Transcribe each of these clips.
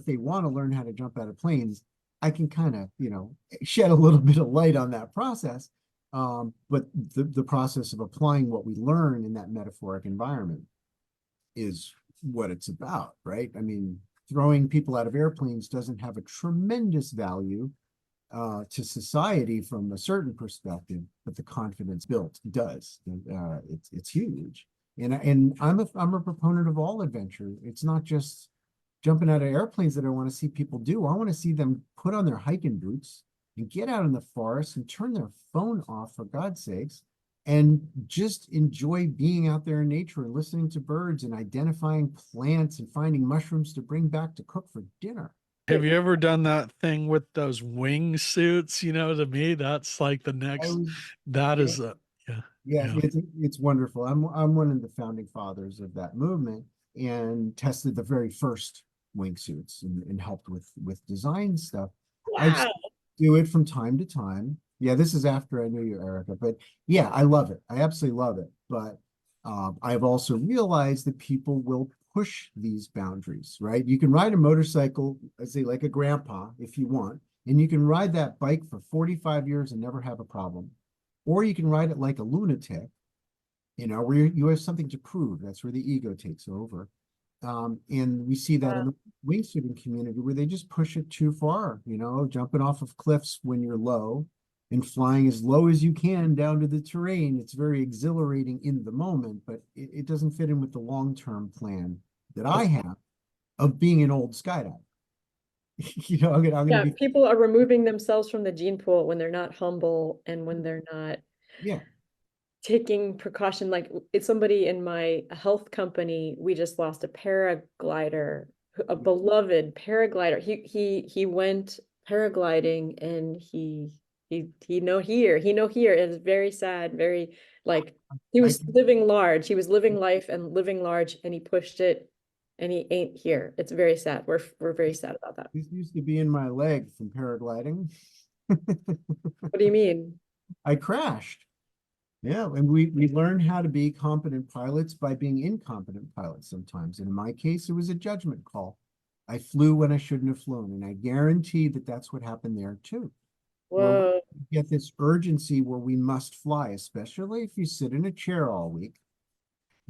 if they want to learn how to jump out of planes, I can kind of, shed a little bit of light on that process. But the process of applying what we learn in that metaphoric environment is what it's about, right? I mean, throwing people out of airplanes doesn't have a tremendous value to society from a certain perspective, but the confidence built does. It's huge. And I'm a proponent of all adventure. It's not just jumping out of airplanes that I want to see people do. I want to see them put on their hiking boots and get out in the forest and turn their phone off, for God's sakes, and just enjoy being out there in nature and listening to birds and identifying plants and finding mushrooms to bring back to cook for dinner. Have you ever done that thing with those wing suits? To me, that's like the I next, was, that yeah, is a, yeah, yeah, yeah. it's wonderful. I'm one of the founding fathers of that movement and tested the very first wingsuits and helped with design stuff. I Wow. just do it from time to time. Yeah, this is after I knew you, Erica, but yeah, I love it. I absolutely love it. But I've also realized that people will push these boundaries, right? You can ride a motorcycle, I say like a grandpa, if you want, and you can ride that bike for 45 years and never have a problem. Or you can ride it like a lunatic, where you have something to prove. That's where the ego takes over. And we see that in Wow. the wingsuiting community where they just push it too far, jumping off of cliffs when you're low and flying as low as you can down to the terrain. It's very exhilarating in the moment, but it doesn't fit in with the long-term plan that I have of being an old skydiver. I'm gonna Yeah, be, people are removing themselves from the gene pool when they're not humble and when they're not yeah. taking precaution. Like it's somebody in my health company, we just lost a paraglider, a beloved paraglider. He went paragliding and he no here. It's very sad, very like he I was living large. He was living life and living large and he pushed it and he ain't here. It's very sad. We're very sad about that. This used to be in my leg from paragliding. What do you mean? I crashed. Yeah, and we learn how to be competent pilots by being incompetent pilots sometimes. And in my case, it was a judgment call. I flew when I shouldn't have flown, and I guarantee that that's what happened there too, where we Whoa. get this urgency where we must fly, especially if you sit in a chair all week.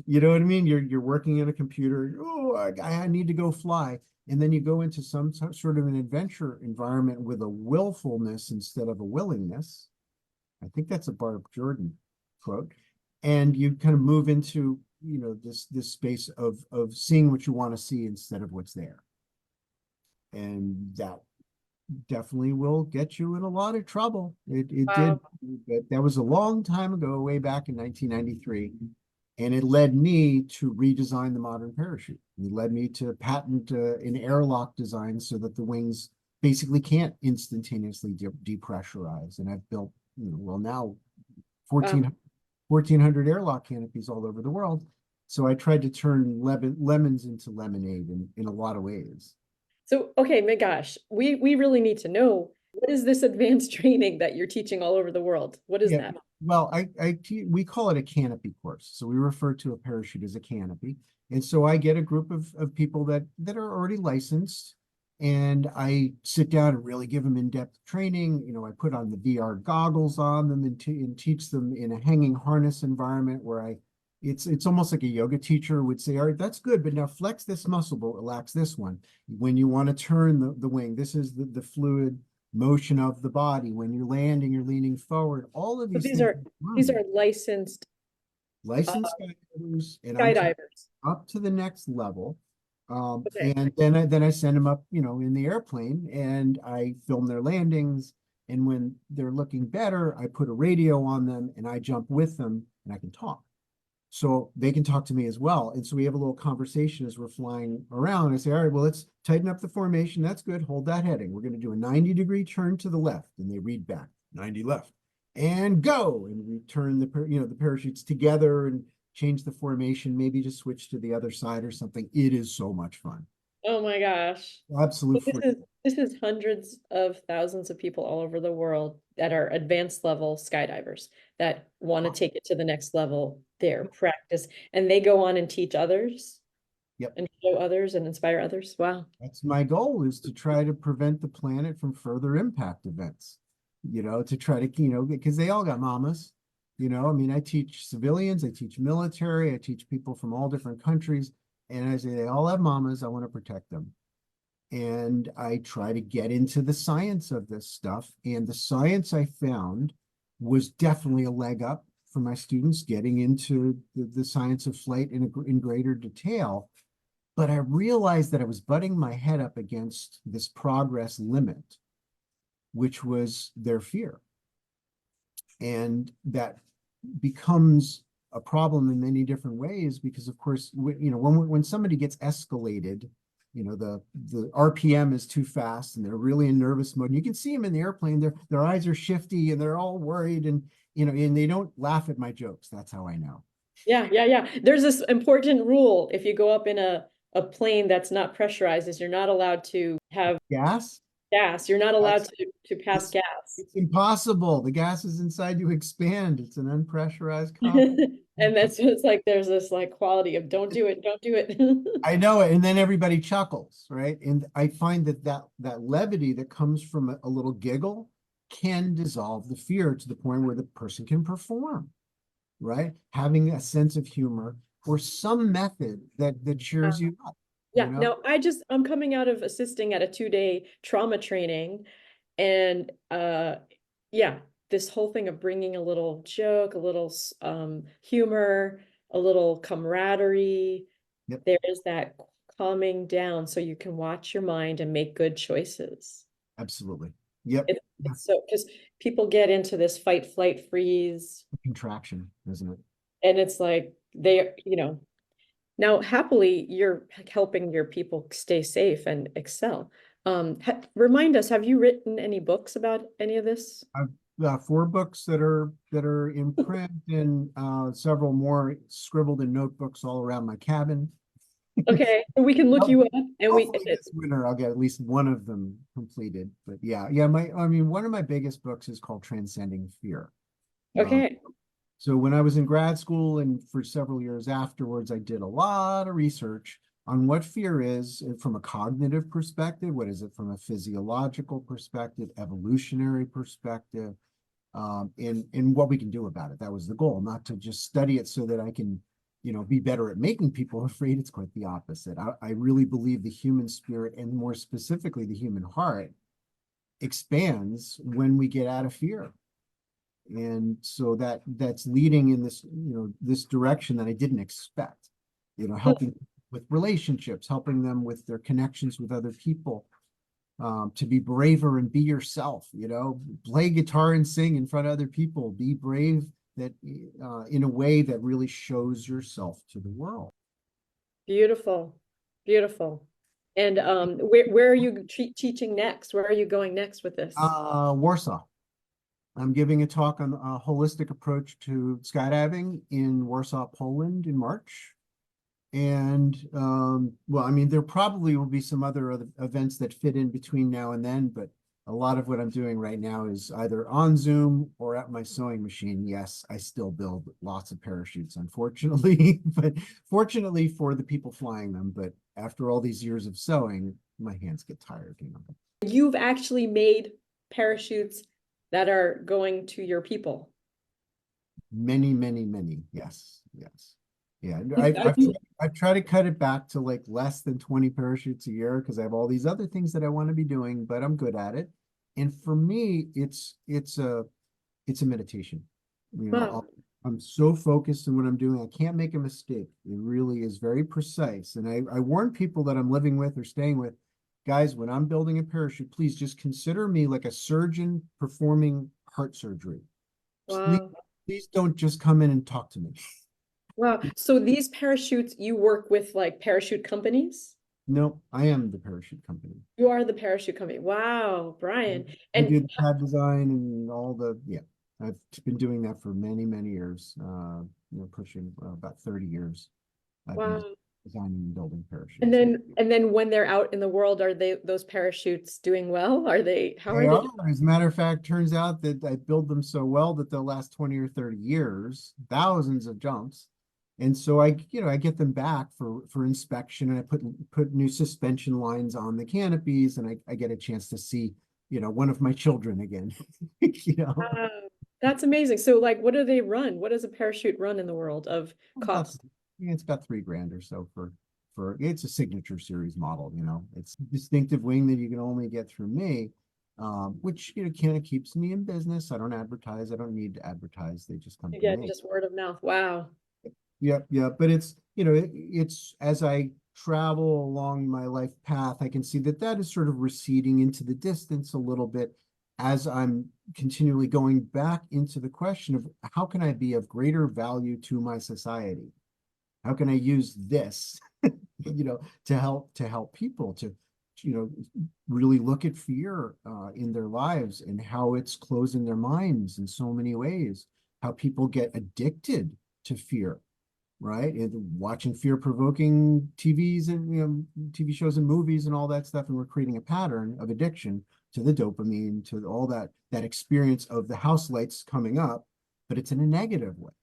You know what I mean? You're working in a computer. Oh, I need to go fly, and then you go into some sort of an adventure environment with a willfulness instead of a willingness. I think that's a Barb Jordan quote. And you kind of move into, this space of seeing what you want to see instead of what's there. And that definitely will get you in a lot of trouble. It did, Wow. but that was a long time ago, way back in 1993. And it led me to redesign the modern parachute. It led me to patent an airlock design so that the wings basically can't instantaneously depressurize. And I've built, well, now Wow. 1,400 airlock canopies all over the world. So I tried to turn lemons into lemonade in a lot of ways. So, okay, my gosh, we really need to know what is this advanced training that you're teaching all over the world? What is Yeah, that? well, we call it a canopy course. So we refer to a parachute as a canopy. And so I get a group of people that are already licensed and I sit down and really give them in-depth training. I put on the VR goggles on them and teach them in a hanging harness environment where it's almost like a yoga teacher would say, all right, that's good, but now flex this muscle, but relax this one. When you want to turn the wing, this is the fluid motion of the body. When you're landing, you're leaning forward. All of So these things these are licensed licensed skydivers, and I'm skydivers. up to the next level. Okay. And then I send them up, in the airplane, and I film their landings. And when they're looking better, I put a radio on them, and I jump with them, and I can talk. So they can talk to me as well. And so we have a little conversation as we're flying around. I say, all right, well, let's tighten up the formation. That's good. Hold that heading. We're going to do a 90-degree turn to the left. And they read back 90 left and go. And we turn the parachutes together and change the formation, maybe just switch to the other side or something. It is so much fun. Oh my gosh. So Absolute free. this is hundreds of thousands of people all over the world that are advanced level skydivers that want to take it to the next level, their practice, and they go on and teach others. Yep. and show others and inspire others. Wow. That's my goal, is to try to prevent the planet from further impact events, to try to, because they all got mamas, I mean, I teach civilians, I teach military, I teach people from all different countries, and I say they all have mamas, I want to protect them. And I try to get into the science of this stuff. And the science I found was definitely a leg up for my students getting into the science of flight in greater detail. But I realized that I was butting my head up against this progress limit, which was their fear. And that becomes a problem in many different ways, because of course, when somebody gets escalated, the RPM is too fast and they're really in nervous mode. And you can see them in the airplane, their eyes are shifty and they're all worried, and and they don't laugh at my jokes. That's how I know. Yeah. There's this important rule. If you go up in a plane that's not pressurized, is you're not allowed to have Gas? gas. You're not allowed to pass gas. It's impossible. The gases inside you expand. It's an unpressurized cup. And that's it's like there's this like quality of don't do it. I know it. And then everybody chuckles, right? And I find that levity that comes from a little giggle can dissolve the fear to the point where the person can perform, right? Having a sense of humor or some method that cheers you up. Yeah. Now I'm coming out of assisting at a 2-day trauma training, and yeah, this whole thing of bringing a little joke, a little humor, a little camaraderie. Yep. There is that calming down so you can watch your mind and make good choices. Absolutely. Yep. It's so, because people get into this fight, flight, freeze. Contraction, isn't it? And it's like now happily you're helping your people stay safe and excel. Remind us, have you written any books about any of this? I've got 4 books that are in print, and several more scribbled in notebooks all around my cabin. Okay, we can look you up, and this winter I'll get at least one of them completed. But yeah, one of my biggest books is called Transcending Fear. Okay. So when I was in grad school and for several years afterwards, I did a lot of research on what fear is from a cognitive perspective, what is it from a physiological perspective, evolutionary perspective, and what we can do about it. That was the goal, not to just study it so that I can, be better at making people afraid. It's quite the opposite. I really believe the human spirit, and more specifically the human heart, expands when we get out of fear. And so that's leading in this, this direction that I didn't expect, helping with relationships, helping them with their connections with other people, to be braver and be yourself, play guitar and sing in front of other people, be brave that in a way that really shows yourself to the world. Beautiful. And where are you teaching next? Where are you going next with this? Warsaw. I'm giving a talk on a holistic approach to skydiving in Warsaw, Poland in March. And there probably will be some other events that fit in between now and then, but a lot of what I'm doing right now is either on Zoom or at my sewing machine. Yes, I still build lots of parachutes, unfortunately, but fortunately for the people flying them. But after all these years of sewing, my hands get tired. You've actually made parachutes that are going to your people. Many. Yes. Yeah, I try to cut it back to like less than 20 parachutes a year, because I have all these other things that I want to be doing, but I'm good at it. And for me, it's a meditation. Wow. I'm so focused on what I'm doing. I can't make a mistake. It really is very precise. And I warn people that I'm living with or staying with, guys, when I'm building a parachute, please just consider me like a surgeon performing heart surgery. Wow. Please don't just come in and talk to me. Wow. So these parachutes, you work with like parachute companies? No, I am the parachute company. You are the parachute company. Wow, Brian. I do the pad design and I've been doing that for many years, pushing about 30 years. I've been designing and building parachutes. And then when they're out in the world, are those parachutes doing well? How are they? As a matter of fact, turns out that I build them so well that they'll last 20 or 30 years, thousands of jumps. And so I, I get them back for inspection, and I put new suspension lines on the canopies, and I get a chance to see, one of my children again. Wow, that's amazing. So like, what do they run? What does a parachute run in the world of About, cost? it's about $3,000 or so it's a signature series model, it's a distinctive wing that you can only get through me, which, kind of keeps me in business. I don't advertise. I don't need to advertise. They just come You to get me. just word of mouth. Wow. Yep, yeah. But it's, it's as I travel along my life path, I can see that is sort of receding into the distance a little bit as I'm continually going back into the question of how can I be of greater value to my society? How can I use this, to help people to, really look at fear in their lives and how it's closing their minds in so many ways, how people get addicted to fear, right? And watching fear-provoking TVs and TV shows and movies and all that stuff, and we're creating a pattern of addiction to the dopamine, to all that experience of the house lights coming up, but it's in a negative way.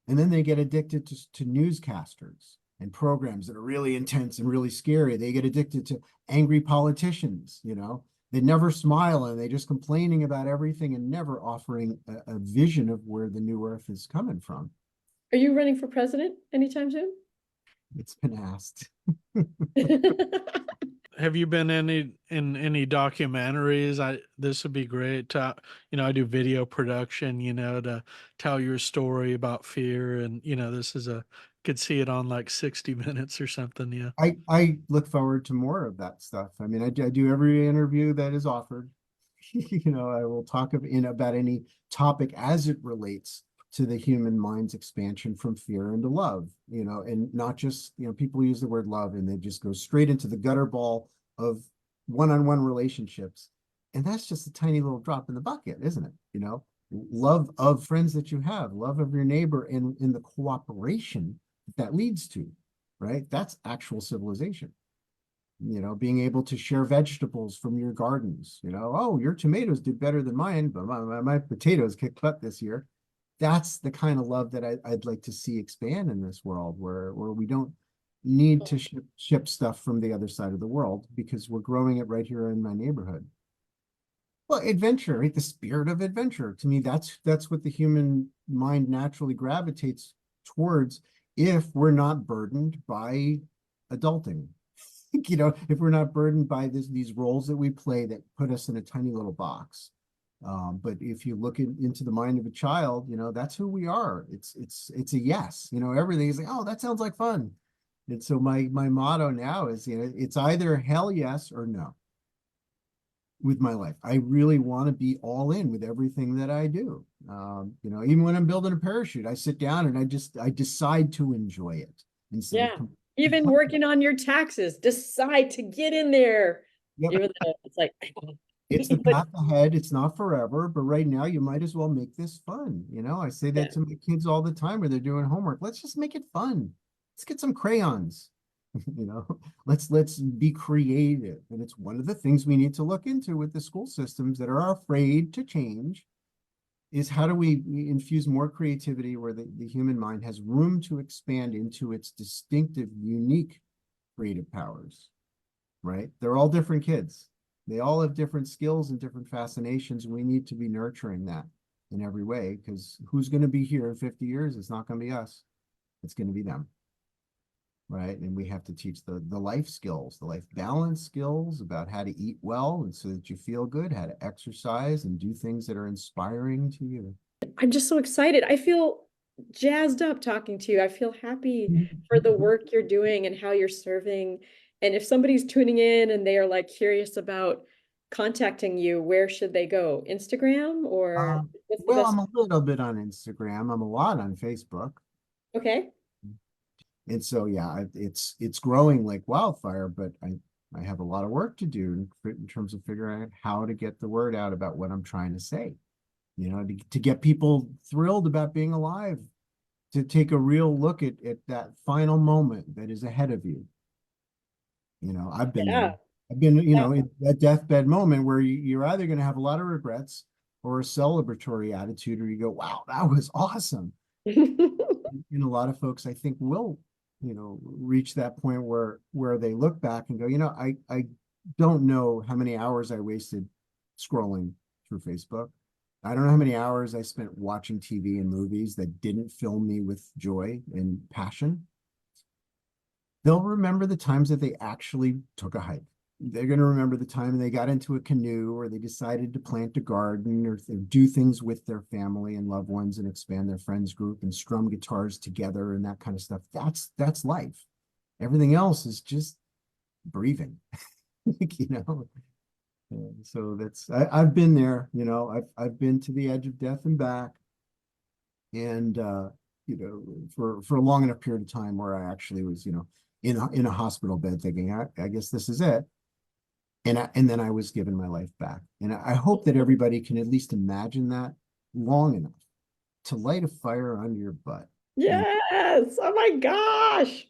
And then they get addicted to newscasters and programs that are really intense and really scary. They get addicted to angry politicians, They never smile, and they just complaining about everything and never offering a vision of where the new earth is coming from. Are you running for president anytime soon? It's been asked. Have you been in any documentaries? This would be great to, I do video production, to tell your story about fear, and this is could see it on like 60 Minutes or something. Yeah. I look forward to more of that stuff. I mean, I do every interview that is offered. I will talk about any topic as it relates to the human mind's expansion from fear into love, and not just, people use the word love and they just go straight into the gutter ball of one-on-one relationships. And that's just a tiny little drop in the bucket, isn't it? Love of friends that you have, love of your neighbor, and in the cooperation that leads to, right? That's actual civilization. Being able to share vegetables from your gardens, oh, your tomatoes did better than mine, but my potatoes kicked butt this year. That's the kind of love that I'd like to see expand in this world, where we don't need to ship stuff from the other side of the world because we're growing it right here in my neighborhood. Well, adventure, right? The spirit of adventure. To me, that's what the human mind naturally gravitates towards if we're not burdened by adulting. If we're not burdened by these roles that we play that put us in a tiny little box. But if you look into the mind of a child, that's who we are. It's a yes. Everything is like, oh, that sounds like fun. And so my motto now is, it's either hell yes or no with my life. I really want to be all in with everything that I do. Even when I'm building a parachute, I sit down and I decide to enjoy it instead of Yeah. Even working on your taxes, decide to get in there. Yep. Even though it's like, It's the but path ahead. It's not forever, but right now you might as well make this fun. I say that yeah. to my kids all the time when they're doing homework. Let's just make it fun. Let's get some crayons. you know, let's be creative. And it's one of the things we need to look into with the school systems that are afraid to change, is how do we infuse more creativity where the human mind has room to expand into its distinctive, unique creative powers, right? They're all different kids. They all have different skills and different fascinations, and we need to be nurturing that in every way, because who's going to be here in 50 years? It's not going to be us. It's going to be them, right? And we have to teach the life skills, the life balance skills about how to eat well and so that you feel good, how to exercise and do things that are inspiring to you. I'm just so excited. I feel jazzed up talking to you. I feel happy for the work you're doing and how you're serving. And if somebody's tuning in and they are like curious about contacting you, where should they go? Instagram or what's the Well, best? I'm a little bit on Instagram. I'm a lot on Facebook. Okay. And so, yeah, it's growing like wildfire, but I have a lot of work to do in terms of figuring out how to get the word out about what I'm trying to say, to get people thrilled about being alive, to take a real look at that final moment that is ahead of you. I've been Yeah. there. I've been, in that deathbed moment where you're either going to have a lot of regrets or a celebratory attitude, or you go, wow, that was awesome. And a lot of folks, I think, will, reach that point where they look back and go, I don't know how many hours I wasted scrolling through Facebook. I don't know how many hours I spent watching TV and movies that didn't fill me with joy and passion. They'll remember the times that they actually took a hike. They're going to remember the time they got into a canoe, or they decided to plant a garden, or do things with their family and loved ones and expand their friends group and strum guitars together and that kind of stuff. That's life. Everything else is just breathing. So I've been there, I've been to the edge of death and back. And for a long enough period of time where I actually was, in a hospital bed thinking, I guess this is it. And then I was given my life back. And I hope that everybody can at least imagine that long enough to light a fire under your butt. Yes. Oh my gosh.